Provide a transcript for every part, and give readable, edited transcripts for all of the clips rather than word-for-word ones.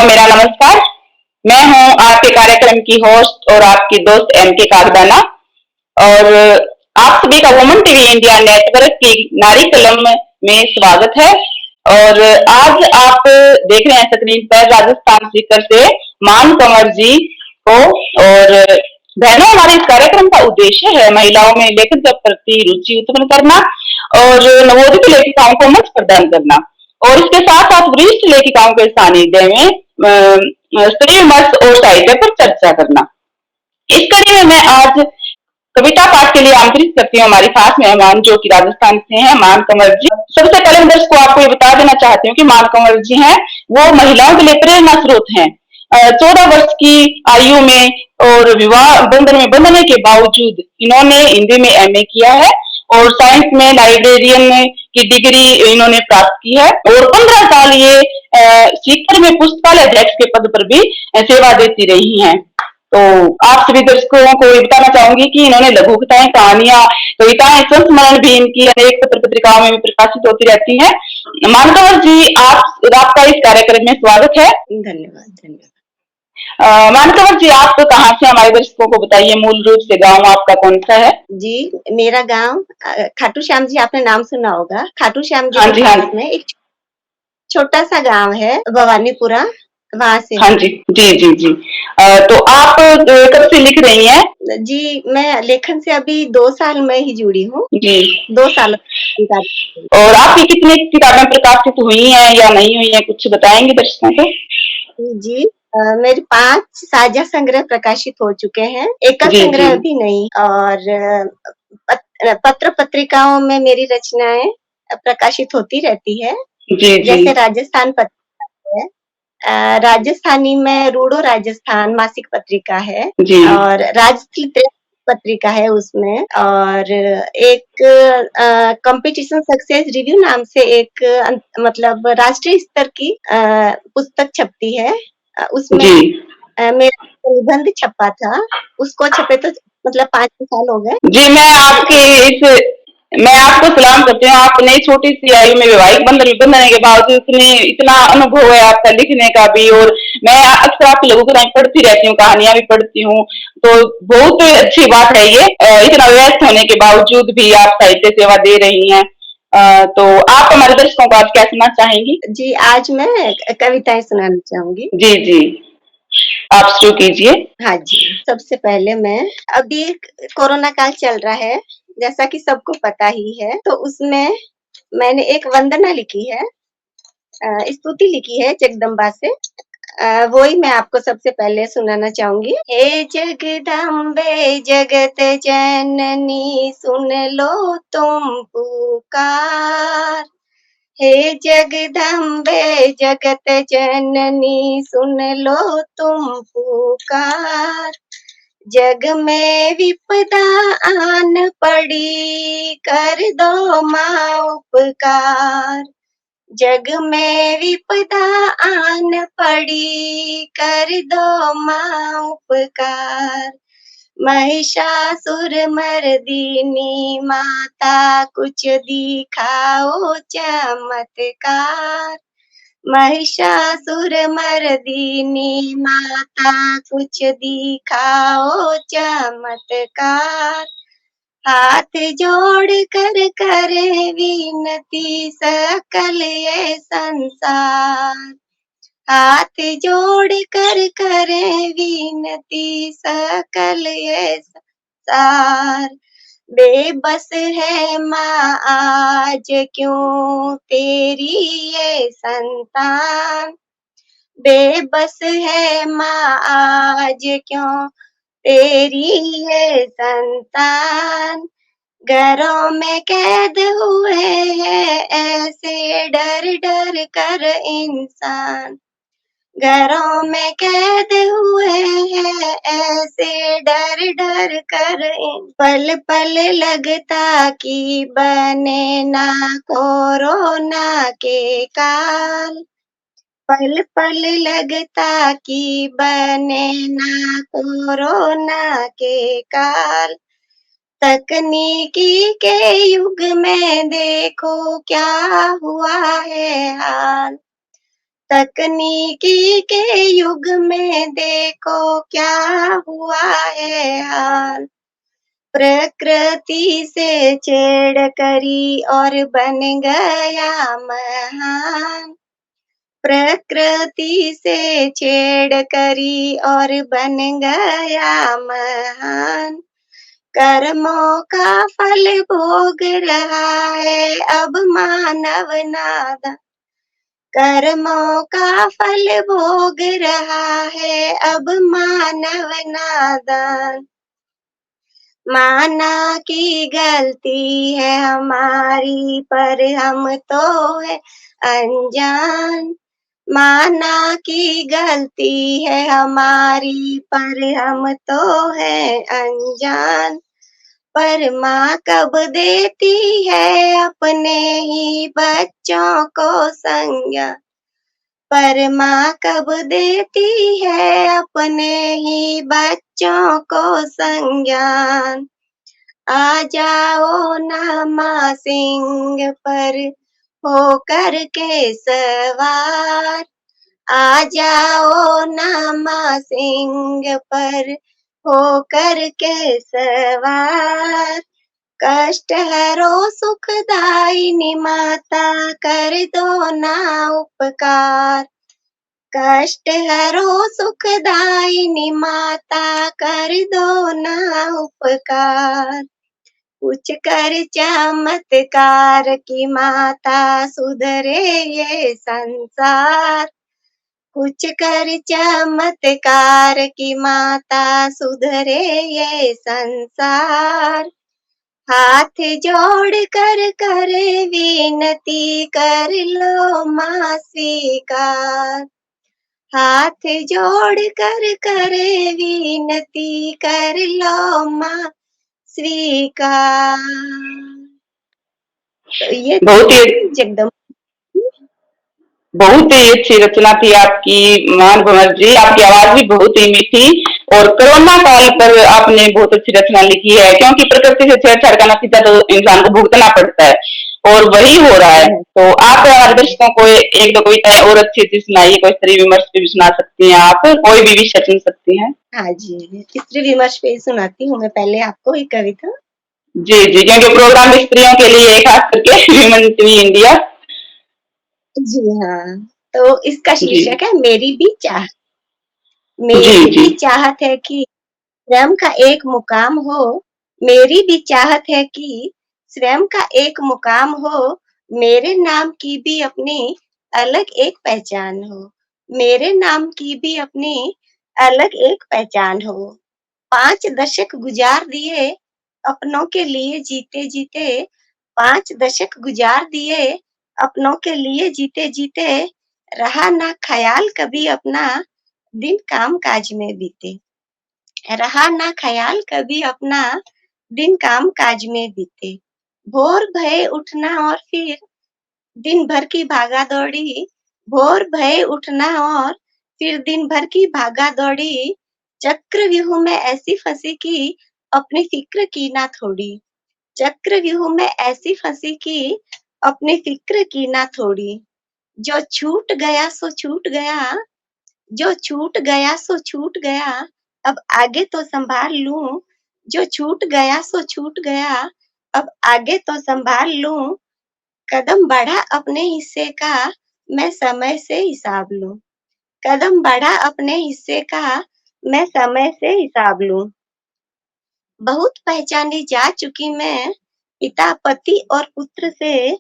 को मेरा नमस्कार। मैं हूँ आपके कार्यक्रम की होस्ट और आपकी दोस्त एम के कागदाना और आप सभी का वुमन टीवी इंडिया नेटवर्क की नारी कलम में स्वागत है। और आज आप देख रहे हैं स्क्रीन पर राजस्थान सीकर से मान कंवर जी को। और बहनों, हमारे इस कार्यक्रम का उद्देश्य है महिलाओं में लेखन के प्रति रुचि उत्पन्न करना और नवोदित लेखिकाओं को मंच प्रदान करना और इसके साथ साथ वरिष्ठ लेखिकाओं के सानिध्य में स्त्री विमर्श और साहित्य पर चर्चा करना। इस कड़ी में मैं आज कविता पाठ के लिए आमंत्रित करती हूँ हमारी खास मेहमान जो कि राजस्थान से हैं, मान कंवर जी। सबसे पहले मैं दर्शकों को आपको ये बता देना चाहती हूँ कि मान कंवर जी हैं वो महिलाओं के लिए प्रेरणा स्रोत हैं। 14 वर्ष की आयु में और विवाह बंधन में बंधने के बावजूद इन्होंने हिंदी में एमए किया है और साइंस में लाइब्रेरियन की डिग्री इन्होंने प्राप्त की है और 15 साल ये सीकर में पुस्तकालय अध्यक्ष के पद पर भी सेवा देती रही हैं। तो आप सभी दर्शकों को ये बताना चाहूंगी कि इन्होंने लघु कथाएं, कहानियां, कविताएं, संस्मरण भी इनकी अनेक पत्र पत्रिकाओं में भी प्रकाशित होती रहती हैं। मानकवर जी, आपका इस कार्यक्रम में स्वागत है। धन्यवाद धन्यवाद। मानकवर जी, आप तो कहाँ से, हमारे दर्शकों को बताइए मूल रूप से गांव आपका कौन सा है? जी, मेरा गांव खाटू श्याम जी, आपने नाम सुना होगा। खाटू श्याम जी हाँ के जी, पास हाँ में एक छोटा सा गांव है, भवानीपुरा, वहां से। हाँ जी जी जी जी। तो आप कब से लिख रही हैं? जी, मैं लेखन से अभी 2 साल में ही जुड़ी हूँ। जी। 2 साल। और आपकी कितनी किताबें प्रकाशित हुई हैं या नहीं हुई हैं, कुछ बताएंगे दर्शकों को? जी, मेरे 5 साझा संग्रह प्रकाशित हो चुके हैं। एकल जी संग्रह जी अभी नहीं। और पत्र पत्रिकाओं में मेरी रचनाएं प्रकाशित होती रहती है। जी जी जैसे राजस्थान पत्रिका है, राजस्थानी में रूडो राजस्थान मासिक पत्रिका है जी और राजस्थित पत्रिका है उसमें। और एक कंपटीशन सक्सेस रिव्यू नाम से एक मतलब राष्ट्रीय स्तर की पुस्तक छपती है। उसमें जी मेरा निबंध छपा था, उसको छपे तो मतलब 5 साल हो गए। जी। मैं आपको सलाम करती हूँ। आपने छोटी सी आयु में वैवाहिक बंधन में बंधने के बावजूद इतना अनुभव है आपका लिखने का भी। और मैं अक्सर आपकी लघु कथाएं पढ़ती रहती हूँ, कहानियां भी पढ़ती हूँ, तो बहुत अच्छी बात है ये। इतना व्यस्त होने के बावजूद भी आप साहित्य सेवा दे रही हैं। तो आप हमारे दर्शकों को आज क्या सुनाना चाहेंगी? जी, आज मैं कविताएं सुनाना चाहूंगी। जी जी, आप शुरू कीजिए। हाँ जी, सबसे पहले मैं अभी कोरोना काल चल रहा है, जैसा कि सबको पता ही है, तो उसमें मैंने एक वंदना लिखी है, स्तुति लिखी है जगदम्बा से। वो ही मैं आपको सबसे पहले सुनाना चाहूंगी। हे जगदम्बे जगत जननी सुन लो तुम पुकार। हे जगदम्बे जगत जननी सुन लो तुम पुकार। जग में विपदा आन पड़ी कर दो माँ उपकार। जग में विपदा आन पड़ी कर दो माँ उपकार। महिषासुर मर्दिनी माता कुछ दिखाओ चमत्कार। महिषासुर मर्दिनी माता कुछ दिखाओ चमत्कार। हाथ जोड़ कर करे विनती सकल ये संसार। हाथ जोड़ कर करे विनती सकल ये संसार। बेबस है माँ आज क्यों तेरी ये संतान। बेबस है माँ आज क्यों तेरी ये संतान। घरों में कैद हुए हैं ऐसे डर डर कर इंसान। घरों में कैद हुए हैं ऐसे डर डर कर। पल पल लगता कि बने ना कोरोना के काल। पल पल लगता कि बने ना कोरोना के काल। तकनीकी के युग में देखो क्या हुआ है हाल। तकनीकी के युग में देखो क्या हुआ है हाल। प्रकृति से छेड़ करी और बन गया महान। प्रकृति से छेड़ करी और बन गया महान। कर्मों का फल भोग रहा है अब मानव नादान। कर्मों का फल भोग रहा है अब मानव नादान। माना कि गलती है हमारी पर हम तो है अनजान। माना कि गलती है हमारी पर हम तो है अनजान। पर माँ कब देती है अपने ही बच्चों को संज्ञान। पर माँ कब देती है अपने ही बच्चों को संज्ञान। आ जाओ ना माँ सिंह पर होकर के सवार। आ जाओ ना माँ सिंह पर होकर के सवार। कष्ट हरो सुखदायिनी माता कर दो ना उपकार। कष्ट हरो सुखदायिनी माता कर दो ना उपकार। कुछ कर चमत्कार की माता सुधरे ये संसार। कुछ कर चमत्कार की माता सुधरे ये संसार। हाथ जोड़ कर करे विनती कर लो माँ स्वीकार। हाथ जोड़ कर करे विनती कर लो माँ स्वीकार। तो ये बहुत ही जगदम्बा बहुत ही अच्छी रचना थी आपकी मान भंवर जी। आपकी आवाज भी बहुत ही मीठी और कोरोना काल पर आपने बहुत अच्छी रचना लिखी है, क्योंकि प्रकृति से छेड़छाड़ का नतीजा तो इंसान को भुगतना पड़ता है और वही हो रहा है। तो आप हमारे दर्शकों को एक दो कविताएं और अच्छी अच्छी सुनाइए। कोई स्त्री विमर्श पे भी सुना सकती हैं, आप कोई भी विषय चुन सकती हैं। हाँ जी, स्त्री विमर्श पे सुनाती हूँ मैं पहले आपको एक कविता। जी जी, क्योंकि प्रोग्राम स्त्रियों के लिए है, खास करके ह्यूमन टीवी इंडिया। जी हाँ, तो इसका जी शीर्षक है मेरी भी चाहत। जी मेरी जी भी चाहत है कि स्वयं का एक मुकाम हो। मेरी भी चाहत है कि स्वयं का एक मुकाम हो। मेरे नाम की भी अपनी अलग एक पहचान हो। मेरे नाम की भी अपनी अलग एक पहचान हो। 5 दशक गुजार दिए अपनों के लिए जीते-जीते। 5 दशक गुजार दिए अपनों के लिए जीते-जीते। रहा ना ख़याल कभी अपना दिन काम-काज में बीते। रहा ना ख़याल कभी अपना दिन काम-काज में बीते। भोर भये उठना और फिर दिन भर की भागा-दौड़ी। भोर भये उठना और फिर दिन भर की भागा-दौड़ी। चक्रव्यूह में ऐसी फंसी कि अपनी फ़िक्र की ना थोड़ी। चक्रव्यूह में ऐसी फंसी कि अपनी फ़िक्र की ना थोड़ी। जो छूट गया सो छूट गया। जो छूट गया सो छूट गया। अब आगे तो सँभाल लूँ। जो छूट गया सो छूट गया। अब आगे तो सँभाल लूँ। कदम बढ़ा अपने हिस्से का मैं समय से हिसाब लूँ। कदम बढ़ा अपने हिस्से का मैं समय से हिसाब लूँ। बहुत पहचानी जा चुकी मैं पिता, पति और पुत्र से।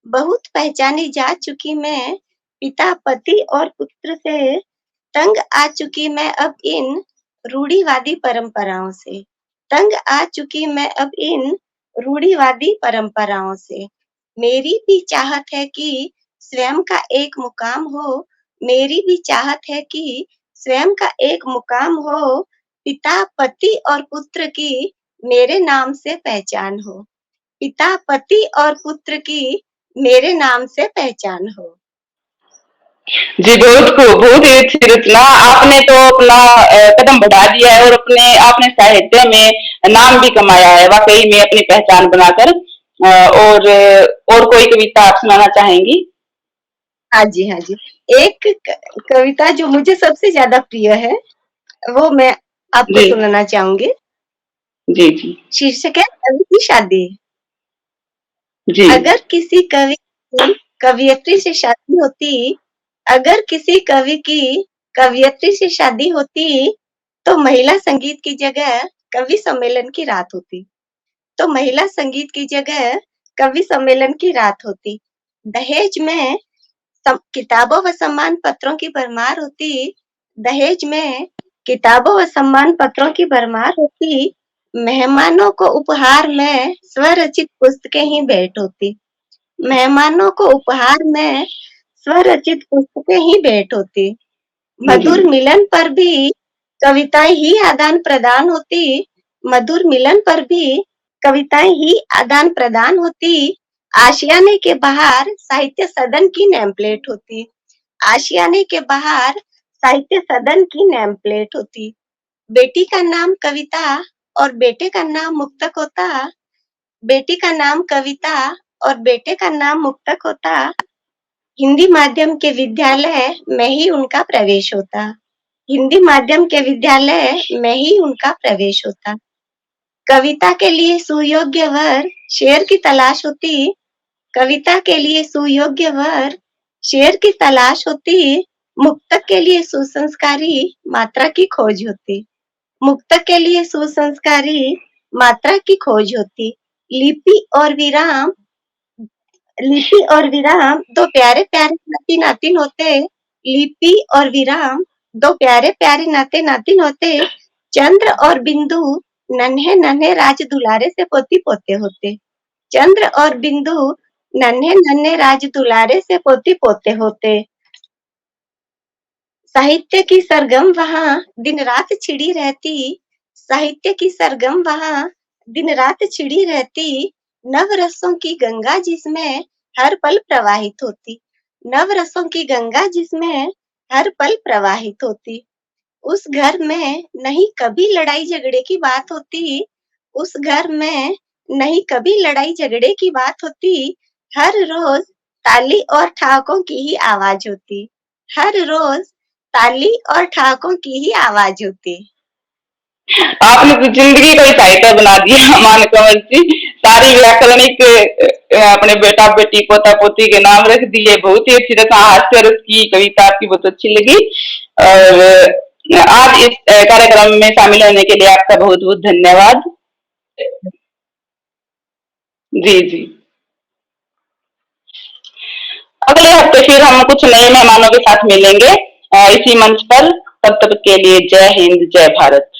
बहुत पहचानी जा चुकी मैं पिता, पति और पुत्र से। तंग आ चुकी मैं अब इन रूढ़िवादी परंपराओं से। तंग आ चुकी मैं अब इन रूढ़िवादी परंपराओं से। मेरी भी चाहत है कि स्वयं का एक मुकाम हो। मेरी भी चाहत है कि स्वयं का एक मुकाम हो। पिता, पति और पुत्र की मेरे नाम से पहचान हो। पिता, पति और पुत्र की मेरे नाम से पहचान हो। जी, बहुत खूब, बहुत ही अच्छी रचना। आपने तो अपना कदम बढ़ा दिया है और अपने आपने साहित्य में नाम भी कमाया है, वाकई में अपनी पहचान बनाकर। और कोई कविता आप सुनाना चाहेंगी? हाँ जी, हाँ जी। एक कविता जो मुझे सबसे ज़्यादा प्रिय है, वो मैं आपको जी, सुनाना चाहूँगी। जी, जी, शीर्षक है कवि की शादी। जी, अगर किसी कवि की कवयित्री से शादी होती, अगर किसी कवि की कवयित्री से शादी होती, तो महिला संगीत की जगह कवि सम्मेलन की रात होती। तो महिला संगीत की जगह कवि सम्मेलन की रात होती। दहेज में किताबों व सम्मान पत्रों की भरमार होती। दहेज में किताबों व सम्मान पत्रों की भरमार होती। मेहमानों को उपहार में स्वरचित पुस्तकें ही भेंट होती। मेहमानों को उपहार में स्वरचित पुस्तकें ही भेंट होती। जी, मधुर मिलन पर भी कविताएं ही आदान-प्रदान होती। मधुर मिलन पर भी कविताएं ही आदान-प्रदान होती। आशियाने के बाहर साहित्य सदन की नेम प्लेट होती। आशियाने के बाहर साहित्य सदन की नेम प्लेट होती। बेटी का नाम कविता और बेटे का नाम मुक्तक होता। बेटी का नाम कविता और बेटे का नाम मुक्तक होता। हिंदी माध्यम के विद्यालय में ही उनका प्रवेश होता। हिंदी माध्यम के विद्यालय में ही उनका प्रवेश होता। कविता के लिए सुयोग्य वर शेर की तलाश होती। कविता के लिए सुयोग्य वर शेर की तलाश होती। मुक्तक के लिए सुसंस्कारी मात्रा की खोज होती। मुक्तक के लिए सुसंस्कारी मात्रा की खोज होती। लिपि और विराम लिपि और विराम दो प्यारे प्यारे नाती नातिन होते। लिपि और विराम दो प्यारे प्यारे नाते नातिन होते। चंद्र और बिंदु नन्हे नन्हे राज दुलारे से पोती पोते होते। चंद्र और बिंदु नन्हे नन्हे राज दुलारे से पोती पोते होते। साहित्य की सरगम वहां दिन रात छिड़ी रहती। साहित्य की सरगम वहां दिन रात छिड़ी रहती। नव रसों की गंगा जिसमें हर पल प्रवाहित होती। नव रसों की गंगा जिसमें हर पल प्रवाहित होती। उस घर में नहीं कभी लड़ाई झगड़े की बात होती। उस घर में नहीं कभी लड़ाई झगड़े की बात होती। हर रोज ताली और ठहाकों की ही आवाज होती। हर रोज ताली और ठहाकों की ही आवाज होती। आपने तो जिंदगी का ही साहित्य बना दिया मान कंवर जी। सारी व्याकरणिक अपने बेटा बेटी पोता पोती के नाम रख दिए। बहुत ही अच्छी रचना, हास्य रस की कविता आपकी बहुत अच्छी लगी। और आज इस कार्यक्रम में शामिल होने के लिए आपका बहुत बहुत धन्यवाद। जी, जी। अगले हफ्ते फिर हम कुछ नए मेहमानों के साथ मिलेंगे इसी मंच पर। तब तक के लिए जय हिंद, जय भारत।